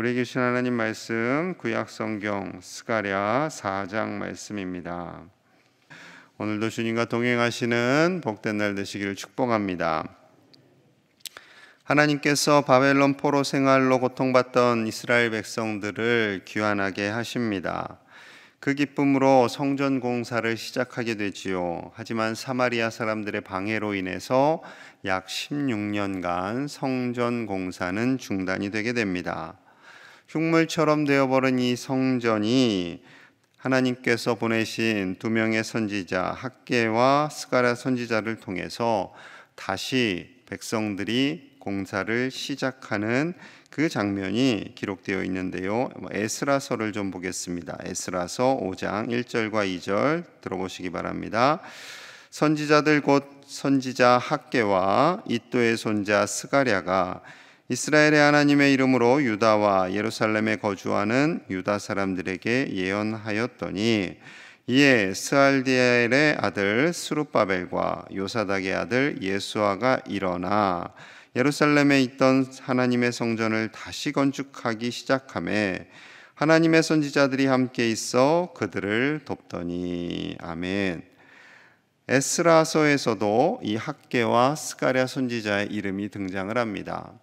우리 계신 하나님 말씀 구약 성경 스가랴 4장 말씀입니다. 오늘도 주님과 동행하시는 복된 날 되시기를 축복합니다. 하나님께서 바벨론 포로 생활로 고통받던 이스라엘 백성들을 귀환하게 하십니다. 그 기쁨으로 성전 공사를 시작하게 되지요. 하지만 사마리아 사람들의 방해로 인해서 약 16년간 성전 공사는 중단이 되게 됩니다. 흉물처럼 되어버린 이 성전이 하나님께서 보내신 두 명의 선지자 학개와 스가랴 선지자를 통해서 다시 백성들이 공사를 시작하는 그 장면이 기록되어 있는데요. 에스라서를 좀 보겠습니다. 에스라서 5장 1절과 2절 들어보시기 바랍니다. 선지자들 곧 선지자 학개와 이도의 손자 스가랴가 이스라엘의 하나님의 이름으로 유다와 예루살렘에 거주하는 유다 사람들에게 예언하였더니 이에 스알디엘의 아들 스룹바벨과 요사닥의 아들 예수아가 일어나 예루살렘에 있던 하나님의 성전을 다시 건축하기 시작하매 하나님의 선지자들이 함께 있어 그들을 돕더니. 아멘. 에스라서에서도 이 학개와 스가랴 선지자의 이름이 등장을 합니다.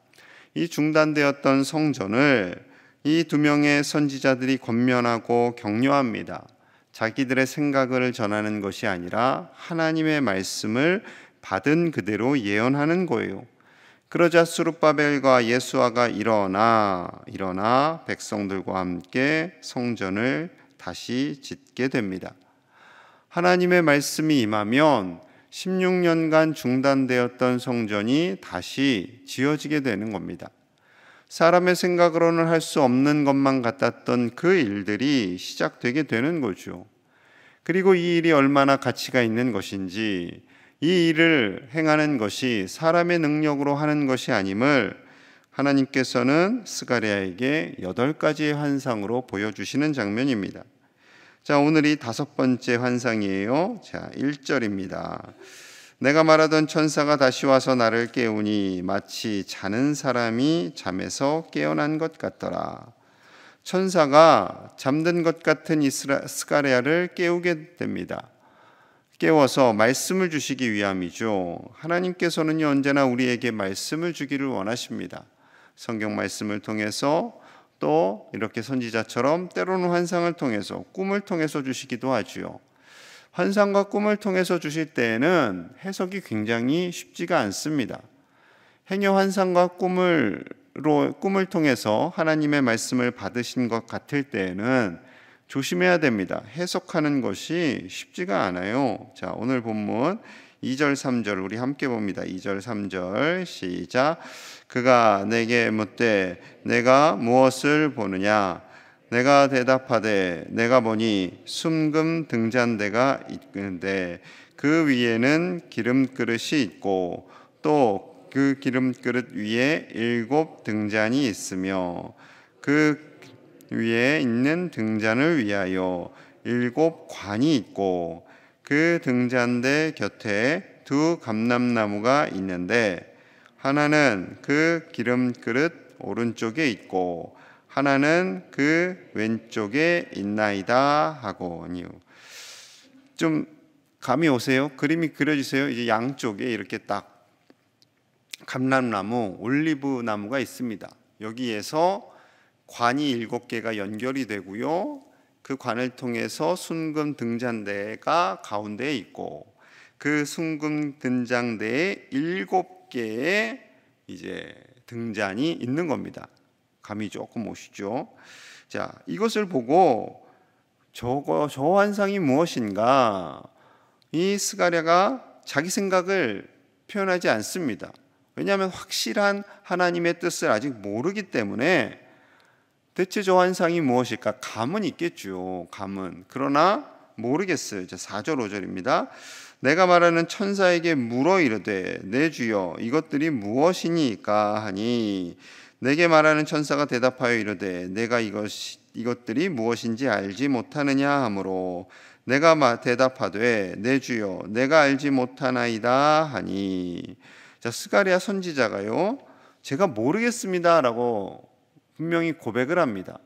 이 중단되었던 성전을 이 두 명의 선지자들이 권면하고 격려합니다. 자기들의 생각을 전하는 것이 아니라 하나님의 말씀을 받은 그대로 예언하는 거예요. 그러자 스룹바벨과 예수아가 일어나 백성들과 함께 성전을 다시 짓게 됩니다. 하나님의 말씀이 임하면 16년간 중단되었던 성전이 다시 지어지게 되는 겁니다. 사람의 생각으로는 할 수 없는 것만 같았던 그 일들이 시작되게 되는 거죠. 그리고 이 일이 얼마나 가치가 있는 것인지, 이 일을 행하는 것이 사람의 능력으로 하는 것이 아님을 하나님께서는 스가랴에게 8가지의 환상으로 보여주시는 장면입니다. 자, 오늘이 5번째 환상이에요. 자, 1절입니다. 내가 말하던 천사가 다시 와서 나를 깨우니 마치 자는 사람이 잠에서 깨어난 것 같더라. 천사가 잠든 것 같은 스가랴를 깨우게 됩니다. 깨워서 말씀을 주시기 위함이죠. 하나님께서는 언제나 우리에게 말씀을 주기를 원하십니다. 성경 말씀을 통해서 또 이렇게 선지자처럼 때로는 환상을 통해서, 꿈을 통해서 주시기도 하지요. 환상과 꿈을 통해서 주실 때에는 해석이 굉장히 쉽지가 않습니다. 행여 환상과 꿈을 통해서 하나님의 말씀을 받으신 것 같을 때에는 조심해야 됩니다. 해석하는 것이 쉽지가 않아요. 자, 오늘 본문 2절 3절 우리 함께 봅니다. 2절 3절 시작. 그가 내게 묻되 내가 무엇을 보느냐? 내가 대답하되 내가 보니 순금 등잔대가 있는데 그 위에는 기름 그릇이 있고 또 그 기름 그릇 위에 7 등잔이 있으며 그 위에 있는 등잔을 위하여 7 관이 있고 그 등잔대 곁에 2 감람나무가 있는데 하나는 그 기름 그릇 오른쪽에 있고 하나는 그 왼쪽에 있나이다 하거니와. 좀 감이 오세요? 그림이 그려지세요? 이제 양쪽에 이렇게 딱 감람나무, 올리브 나무가 있습니다. 여기에서 관이 7개가 연결이 되고요. 그 관을 통해서 순금 등잔대가 가운데에 있고 그 순금 등잔대에 7개의 이제 등잔이 있는 겁니다. 감이 조금 오시죠? 자, 이것을 보고 저 환상이 무엇인가? 이 스가랴가 자기 생각을 표현하지 않습니다. 왜냐하면 확실한 하나님의 뜻을 아직 모르기 때문에 대체 저 환상이 무엇일까? 감은 있겠죠. 감은. 그러나 모르겠어요. 이제 4절 5절입니다. 내가 말하는 천사에게 물어 이르되 내 주여 이것들이 무엇이니까 하니 내게 말하는 천사가 대답하여 이르되 내가 이것들이 무엇인지 알지 못하느냐 하므로 내가 대답하되 내 주여 내가 알지 못하나이다 하니. 자, 스가랴 선지자가요 제가 모르겠습니다라고 분명히 고백을 합니다.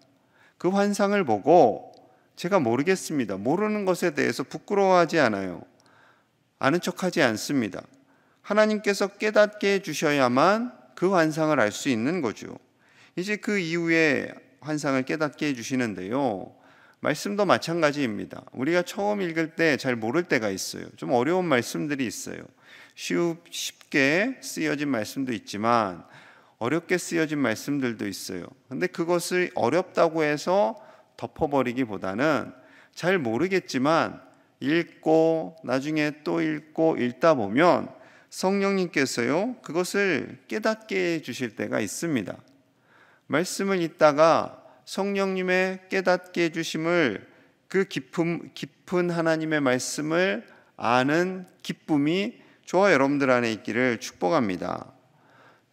그 환상을 보고 제가 모르겠습니다. 모르는 것에 대해서 부끄러워하지 않아요. 아는 척하지 않습니다. 하나님께서 깨닫게 해주셔야만 그 환상을 알 수 있는 거죠. 이제 그 이후에 환상을 깨닫게 해주시는데요, 말씀도 마찬가지입니다. 우리가 처음 읽을 때 잘 모를 때가 있어요. 좀 어려운 말씀들이 있어요. 쉽게 쓰여진 말씀도 있지만 어렵게 쓰여진 말씀들도 있어요. 근데 그것을 어렵다고 해서 덮어버리기보다는 잘 모르겠지만 읽고 나중에 또 읽고 읽다 보면 성령님께서요, 그것을 깨닫게 해주실 때가 있습니다. 말씀을 읽다가 성령님의 깨닫게 해주심을, 그 깊은 하나님의 말씀을 아는 기쁨이 저와 여러분들 안에 있기를 축복합니다.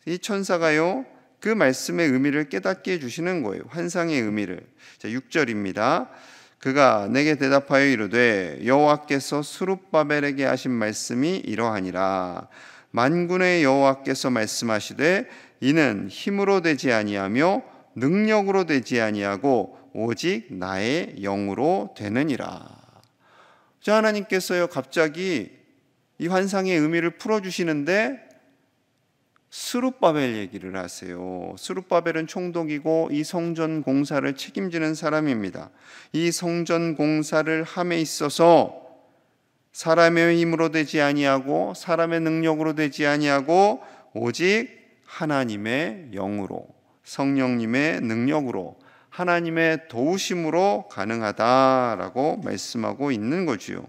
이 천사가요, 그 말씀의 의미를 깨닫게 해주시는 거예요. 환상의 의미를. 6절입니다. 그가 내게 대답하여 이르되 여호와께서 스룹바벨에게 하신 말씀이 이러하니라. 만군의 여호와께서 말씀하시되 이는 힘으로 되지 아니하며 능력으로 되지 아니하고 오직 나의 영으로 되느니라. 자, 하나님께서요, 갑자기 이 환상의 의미를 풀어주시는데 스룹바벨 얘기를 하세요. 스룹바벨은 총독이고 이 성전 공사를 책임지는 사람입니다. 이 성전 공사를 함에 있어서 사람의 힘으로 되지 아니하고 사람의 능력으로 되지 아니하고 오직 하나님의 영으로, 성령님의 능력으로, 하나님의 도우심으로 가능하다라고 말씀하고 있는 거지요.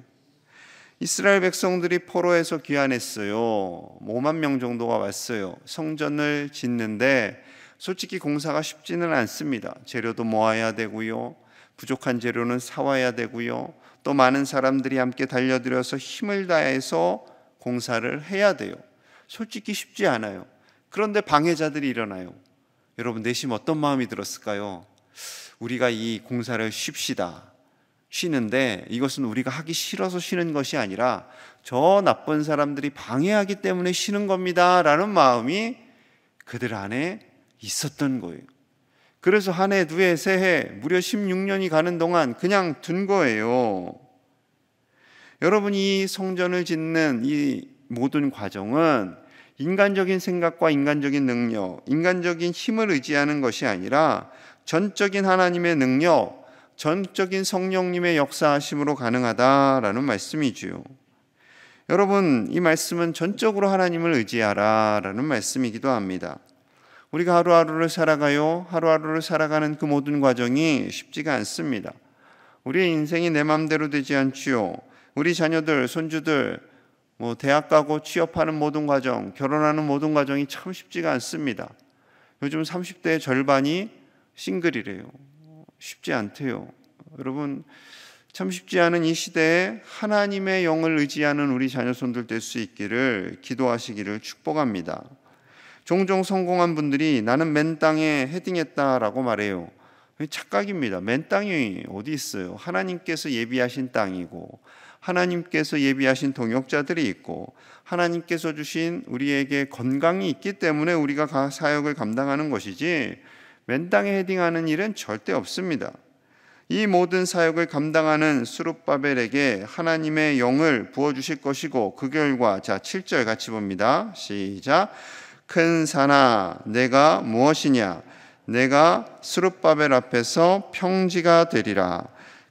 이스라엘 백성들이 포로에서 귀환했어요. 5만 명 정도가 왔어요. 성전을 짓는데 솔직히 공사가 쉽지는 않습니다. 재료도 모아야 되고요, 부족한 재료는 사와야 되고요, 또 많은 사람들이 함께 달려들어서 힘을 다해서 공사를 해야 돼요. 솔직히 쉽지 않아요. 그런데 방해자들이 일어나요. 여러분, 내심 어떤 마음이 들었을까요? 우리가 이 공사를 쉬는데 이것은 우리가 하기 싫어서 쉬는 것이 아니라 저 나쁜 사람들이 방해하기 때문에 쉬는 겁니다 라는 마음이 그들 안에 있었던 거예요. 그래서 한 해, 두 해, 세 해, 무려 16년이 가는 동안 그냥 둔 거예요. 여러분, 이 성전을 짓는 이 모든 과정은 인간적인 생각과 인간적인 능력, 인간적인 힘을 의지하는 것이 아니라 전적인 하나님의 능력, 전적인 성령님의 역사하심으로 가능하다라는 말씀이지요. 여러분, 이 말씀은 전적으로 하나님을 의지하라라는 말씀이기도 합니다. 우리가 하루하루를 살아가요. 하루하루를 살아가는 그 모든 과정이 쉽지가 않습니다. 우리의 인생이 내 마음대로 되지 않지요. 우리 자녀들, 손주들, 대학 가고 취업하는 모든 과정, 결혼하는 모든 과정이 참 쉽지가 않습니다. 요즘 30대의 절반이 싱글이래요. 쉽지 않대요. 여러분, 참 쉽지 않은 이 시대에 하나님의 영을 의지하는 우리 자녀손들 될 수 있기를 기도하시기를 축복합니다. 종종 성공한 분들이 나는 맨 땅에 헤딩했다라고 말해요. 착각입니다. 맨 땅이 어디 있어요? 하나님께서 예비하신 땅이고, 하나님께서 예비하신 동역자들이 있고, 하나님께서 주신 우리에게 건강이 있기 때문에 우리가 사역을 감당하는 것이지, 맨 땅에 헤딩하는 일은 절대 없습니다. 이 모든 사역을 감당하는 스룹바벨에게 하나님의 영을 부어주실 것이고, 그 결과, 7절 같이 봅니다. 시작. 큰 산아, 내가 무엇이냐? 내가 스룹바벨 앞에서 평지가 되리라.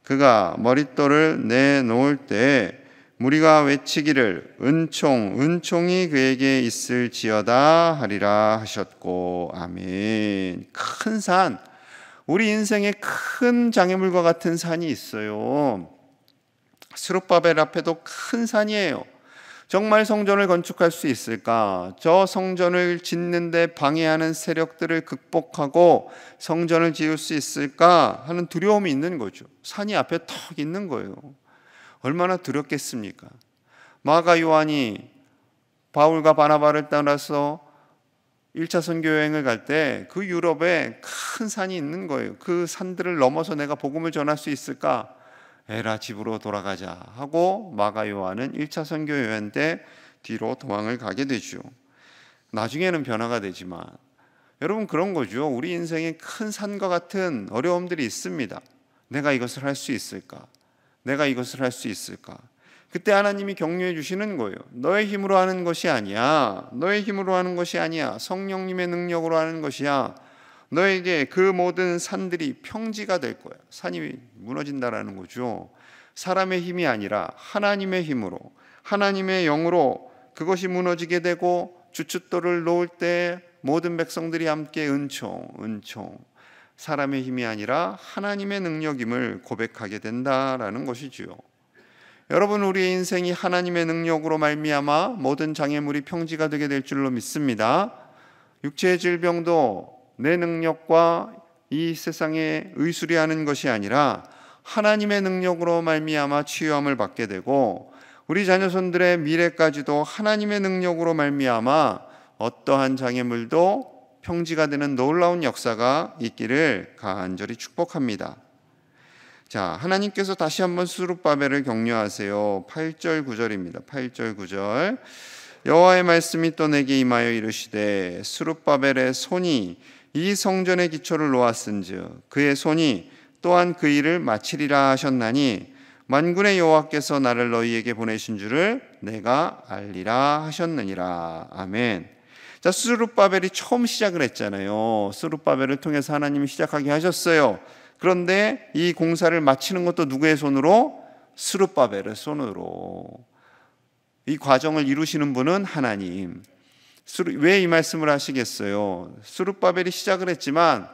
그가 머릿돌을 내놓을 때에 무리가 외치기를 은총이 그에게 있을지어다 하리라 하셨고. 아멘. 큰 산, 우리 인생에 큰 장애물과 같은 산이 있어요. 스룹바벨 앞에도 큰 산이에요. 정말 성전을 건축할 수 있을까? 저 성전을 짓는데 방해하는 세력들을 극복하고 성전을 지을 수 있을까 하는 두려움이 있는 거죠. 산이 앞에 턱 있는 거예요. 얼마나 두렵겠습니까? 마가 요한이 바울과 바나바를 따라서 1차 선교 여행을 갈 때 그 유럽에 큰 산이 있는 거예요. 그 산들을 넘어서 내가 복음을 전할 수 있을까? 에라, 집으로 돌아가자 하고 마가 요한은 1차 선교 여행 때 뒤로 도망을 가게 되죠. 나중에는 변화가 되지만 여러분 그런 거죠. 우리 인생에 큰 산과 같은 어려움들이 있습니다. 내가 이것을 할 수 있을까? 내가 이것을 할 수 있을까? 그때 하나님이 격려해 주시는 거예요. 너의 힘으로 하는 것이 아니야. 너의 힘으로 하는 것이 아니야. 성령님의 능력으로 하는 것이야. 너에게 그 모든 산들이 평지가 될 거야. 산이 무너진다라는 거죠. 사람의 힘이 아니라 하나님의 힘으로, 하나님의 영으로 그것이 무너지게 되고 주춧돌을 놓을 때 모든 백성들이 함께 은총 사람의 힘이 아니라 하나님의 능력임을 고백하게 된다라는 것이지요. 여러분, 우리의 인생이 하나님의 능력으로 말미암아 모든 장애물이 평지가 되게 될 줄로 믿습니다. 육체의 질병도 내 능력과 이 세상에 의술이하는 것이 아니라 하나님의 능력으로 말미암아 치유함을 받게 되고, 우리 자녀손들의 미래까지도 하나님의 능력으로 말미암아 어떠한 장애물도 평지가 되는 놀라운 역사가 있기를 간절히 축복합니다. 자, 하나님께서 다시 한번 스룹바벨을 격려하세요. 8절 9절입니다. 8절 9절. 여호와의 말씀이 또 내게 임하여 이르시되 스룹바벨의 손이 이 성전의 기초를 놓았은즉 그의 손이 또한 그 일을 마치리라 하셨나니 만군의 여호와께서 나를 너희에게 보내신 줄을 내가 알리라 하셨느니라. 아멘. 자, 스룹바벨이 처음 시작을 했잖아요. 스룹바벨을 통해서 하나님이 시작하게 하셨어요. 그런데 이 공사를 마치는 것도 누구의 손으로? 스룹바벨의 손으로. 이 과정을 이루시는 분은 하나님. 왜 이 말씀을 하시겠어요? 스룹바벨이 시작을 했지만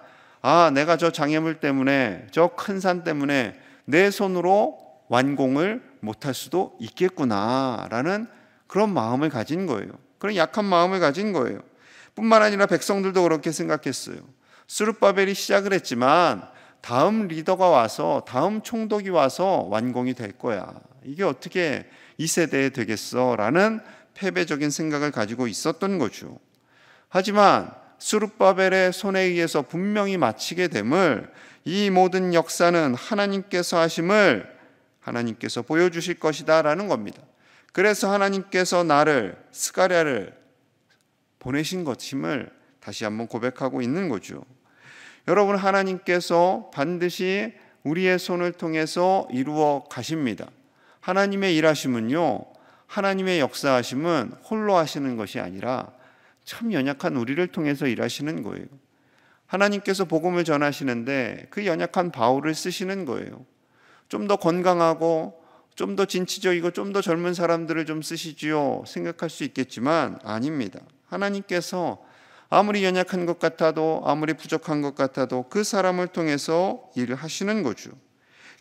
내가 저 장애물 때문에, 저 큰 산 때문에 내 손으로 완공을 못할 수도 있겠구나라는 그런 마음을 가진 거예요. 그런 약한 마음을 가진 거예요. 뿐만 아니라 백성들도 그렇게 생각했어요. 스룹바벨이 시작을 했지만 다음 리더가 와서, 다음 총독이 와서 완공이 될 거야. 이게 어떻게 이 세대에 되겠어? 라는 패배적인 생각을 가지고 있었던 거죠. 하지만 스룹바벨의 손에 의해서 분명히 마치게 됨을, 이 모든 역사는 하나님께서 하심을 하나님께서 보여주실 것이다 라는 겁니다. 그래서 하나님께서 나를, 스가랴를 보내신 것임을 다시 한번 고백하고 있는 거죠. 여러분, 하나님께서 반드시 우리의 손을 통해서 이루어 가십니다. 하나님의 일하심은요, 하나님의 역사하심은 홀로 하시는 것이 아니라 참 연약한 우리를 통해서 일하시는 거예요. 하나님께서 복음을 전하시는데 그 연약한 바울을 쓰시는 거예요. 좀 더 건강하고 좀 더 진취적이고 좀 더 젊은 사람들을 좀 쓰시지요 생각할 수 있겠지만 아닙니다. 하나님께서 아무리 연약한 것 같아도, 아무리 부족한 것 같아도 그 사람을 통해서 일을 하시는 거죠.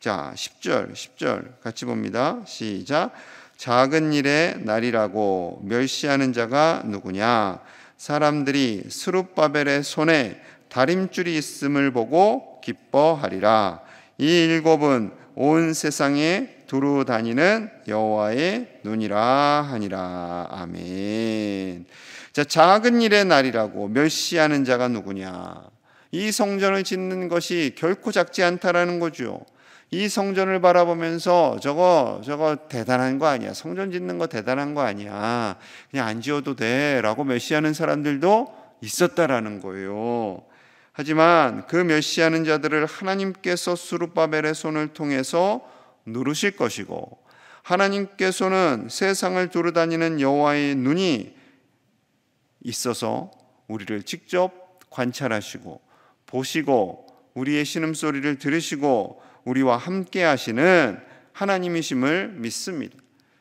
자, 10절 같이 봅니다. 시작. 작은 일의 날이라고 멸시하는 자가 누구냐? 사람들이 스룹바벨의 손에 다림줄이 있음을 보고 기뻐하리라. 이 일곱은 온 세상에 두루 다니는 여호와의 눈이라 하니라. 아멘. 자, 작은 일의 날이라고 멸시하는 자가 누구냐? 이 성전을 짓는 것이 결코 작지 않다라는 거죠. 이 성전을 바라보면서 저거 대단한 거 아니야, 성전 짓는 거 대단한 거 아니야, 그냥 안 지어도 돼 라고 멸시하는 사람들도 있었다라는 거예요. 하지만 그 멸시하는 자들을 하나님께서 스룹바벨의 손을 통해서 누르실 것이고, 하나님께서는 세상을 두루다니는 여호와의 눈이 있어서 우리를 직접 관찰하시고 보시고 우리의 신음소리를 들으시고 우리와 함께 하시는 하나님이심을 믿습니다.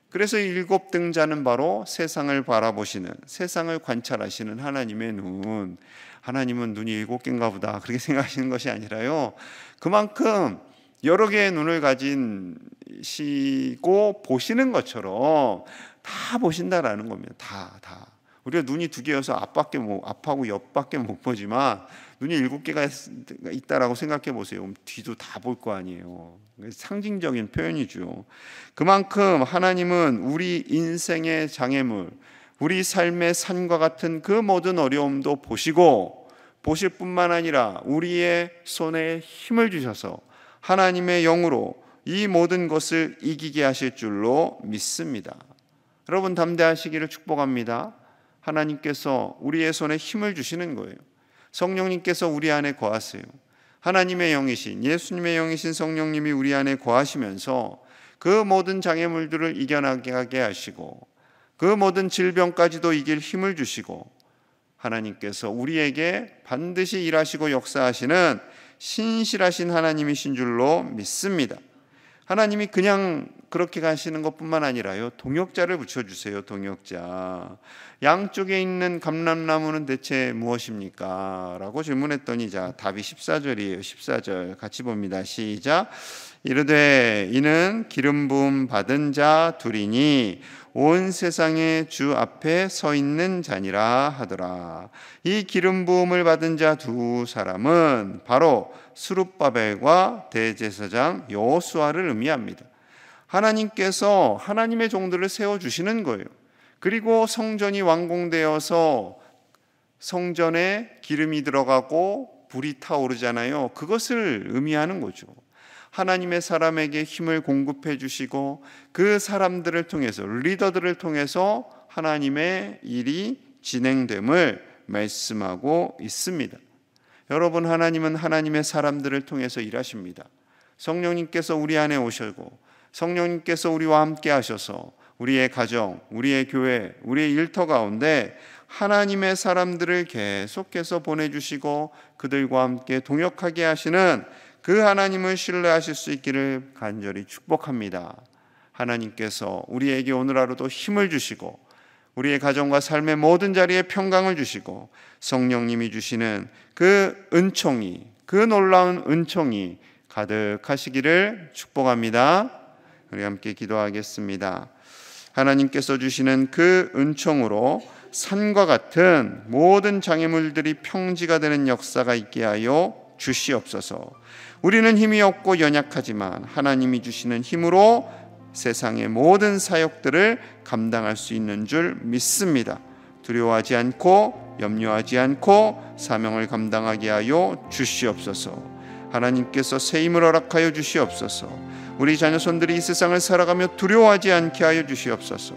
그래서 일곱 등자는 바로 세상을 바라보시는, 세상을 관찰하시는 하나님의 눈. 하나님은 눈이 일곱 개인가 보다 그렇게 생각하시는 것이 아니라요, 그만큼 여러 개의 눈을 가지시고 보시는 것처럼 다 보신다라는 겁니다. 다. 우리가 눈이 두 개여서 앞하고 옆밖에 못 보지만 눈이 일곱 개가 있다라고 생각해 보세요. 뒤도 다 볼 거 아니에요. 상징적인 표현이죠. 그만큼 하나님은 우리 인생의 장애물, 우리 삶의 산과 같은 그 모든 어려움도 보시고, 보실 뿐만 아니라 우리의 손에 힘을 주셔서 하나님의 영으로 이 모든 것을 이기게 하실 줄로 믿습니다. 여러분, 담대하시기를 축복합니다. 하나님께서 우리의 손에 힘을 주시는 거예요. 성령님께서 우리 안에 거하세요. 하나님의 영이신, 예수님의 영이신 성령님이 우리 안에 거하시면서 그 모든 장애물들을 이겨나가게 하시고 그 모든 질병까지도 이길 힘을 주시고, 하나님께서 우리에게 반드시 일하시고 역사하시는 신실하신 하나님이신 줄로 믿습니다. 하나님이 그냥 그렇게 가시는 것뿐만 아니라요, 동역자를 붙여주세요. 동역자. 양쪽에 있는 감람나무는 대체 무엇입니까? 라고 질문했더니 답이 14절이에요. 14절 같이 봅니다. 시작. 이르되 이는 기름 부음 받은 자 둘이니 온 세상의 주 앞에 서 있는 자니라 하더라. 이 기름 부음을 받은 자 두 사람은 바로 스룹바벨과 대제사장 여호수아를 의미합니다. 하나님께서 하나님의 종들을 세워주시는 거예요. 그리고 성전이 완공되어서 성전에 기름이 들어가고 불이 타오르잖아요. 그것을 의미하는 거죠. 하나님의 사람에게 힘을 공급해 주시고 그 사람들을 통해서, 리더들을 통해서 하나님의 일이 진행됨을 말씀하고 있습니다. 여러분, 하나님은 하나님의 사람들을 통해서 일하십니다. 성령님께서 우리 안에 오시고 성령님께서 우리와 함께 하셔서 우리의 가정, 우리의 교회, 우리의 일터 가운데 하나님의 사람들을 계속해서 보내주시고 그들과 함께 동역하게 하시는 그 하나님을 신뢰하실 수 있기를 간절히 축복합니다. 하나님께서 우리에게 오늘 하루도 힘을 주시고 우리의 가정과 삶의 모든 자리에 평강을 주시고 성령님이 주시는 그 은총이, 그 놀라운 은총이 가득하시기를 축복합니다. 우리 함께 기도하겠습니다. 하나님께서 주시는 그 은총으로 산과 같은 모든 장애물들이 평지가 되는 역사가 있게 하여 주시옵소서. 우리는 힘이 없고 연약하지만 하나님이 주시는 힘으로 세상의 모든 사역들을 감당할 수 있는 줄 믿습니다. 두려워하지 않고 염려하지 않고 사명을 감당하게 하여 주시옵소서. 하나님께서 새 힘을 허락하여 주시옵소서. 우리 자녀손들이 이 세상을 살아가며 두려워하지 않게 하여 주시옵소서.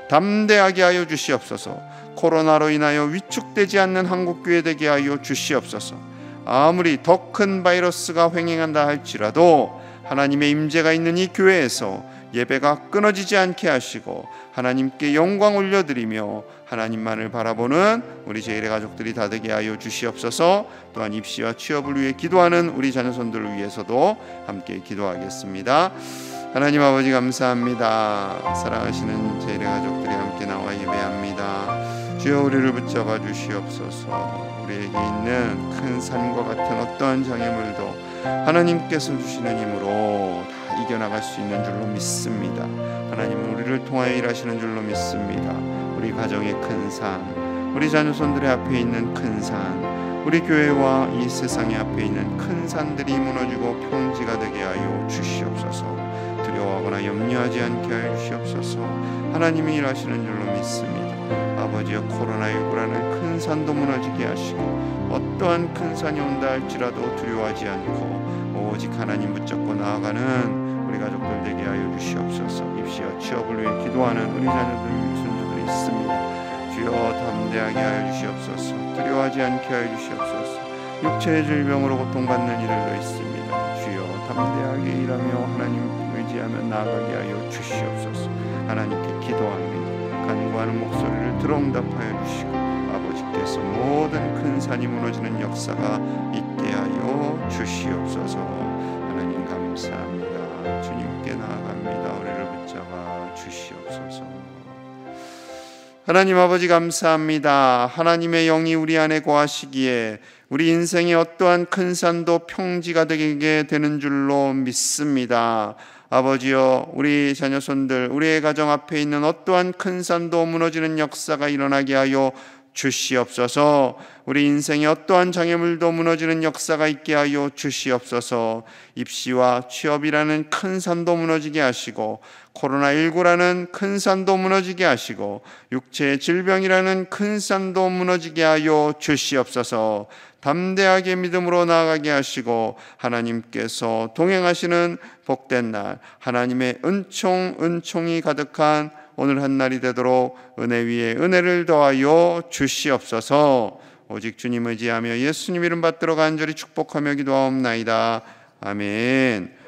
담대하게 하여 주시옵소서. 코로나로 인하여 위축되지 않는 한국교회 되게 하여 주시옵소서. 아무리 더 큰 바이러스가 횡행한다 할지라도 하나님의 임재가 있는 이 교회에서 예배가 끊어지지 않게 하시고 하나님께 영광 올려드리며 하나님만을 바라보는 우리 제1의 가족들이 다 되게 하여 주시옵소서. 또한 입시와 취업을 위해 기도하는 우리 자녀손들을 위해서도 함께 기도하겠습니다. 하나님 아버지 감사합니다. 사랑하시는 제1의 가족들이 함께 나와 예배합니다. 주여 우리를 붙잡아 주시옵소서. 우리에게 있는 큰 산과 같은 어떠한 장애물도 하나님께서 주시는 힘으로 다 이겨나갈 수 있는 줄로 믿습니다. 하나님은 우리를 통하여 일하시는 줄로 믿습니다. 우리 가정의 큰 산, 우리 자녀손들의 앞에 있는 큰 산, 우리 교회와 이 세상의 앞에 있는 큰 산들이 무너지고 평지가 되게 하여 주시옵소서. 두려워하거나 염려하지 않게 하여 주시옵소서. 하나님이 일하시는 줄로 믿습니다. 아버지여, 코로나19라는 큰 산도 무너지게 하시고 어떠한 큰 산이 온다 할지라도 두려워하지 않고 오직 하나님 붙잡고 나아가는 우리 가족들 되게 하여 주시옵소서. 입시와 취업을 위해 기도하는 우리 자녀들, 손주들이 있습니다. 주여 담대하게 하여 주시옵소서. 두려워하지 않게 하여 주시옵소서. 육체의 질병으로 고통받는 이들도 있습니다. 주여 담대하게 일하며 하나님 의지하며 나아가게 하여 주시옵소서. 하나님께 기도합니다. 간구하는 목소리를 들어응답하여 주시고 아버지께서 모든 큰 산이 무너지는 역사가 있게 하여 주시옵소서. 하나님 감사합니다. 주님께 나아갑니다. 우리를 붙잡아 주시옵소서. 하나님 아버지 감사합니다. 하나님의 영이 우리 안에 거하시기에 우리 인생의 어떠한 큰 산도 평지가 되게 되는 줄로 믿습니다. 아버지여, 우리 자녀손들, 우리의 가정 앞에 있는 어떠한 큰 산도 무너지는 역사가 일어나게 하여 주시옵소서. 우리 인생의 어떠한 장애물도 무너지는 역사가 있게 하여 주시옵소서. 입시와 취업이라는 큰 산도 무너지게 하시고 코로나19라는 큰 산도 무너지게 하시고 육체의 질병이라는 큰 산도 무너지게 하여 주시옵소서. 담대하게 믿음으로 나아가게 하시고 하나님께서 동행하시는 복된 날, 하나님의 은총이 가득한 오늘 한 날이 되도록 은혜 위에 은혜를 더하여 주시옵소서. 오직 주님 의지하며 예수님 이름 받들어 간절히 축복하며 기도하옵나이다. 아멘.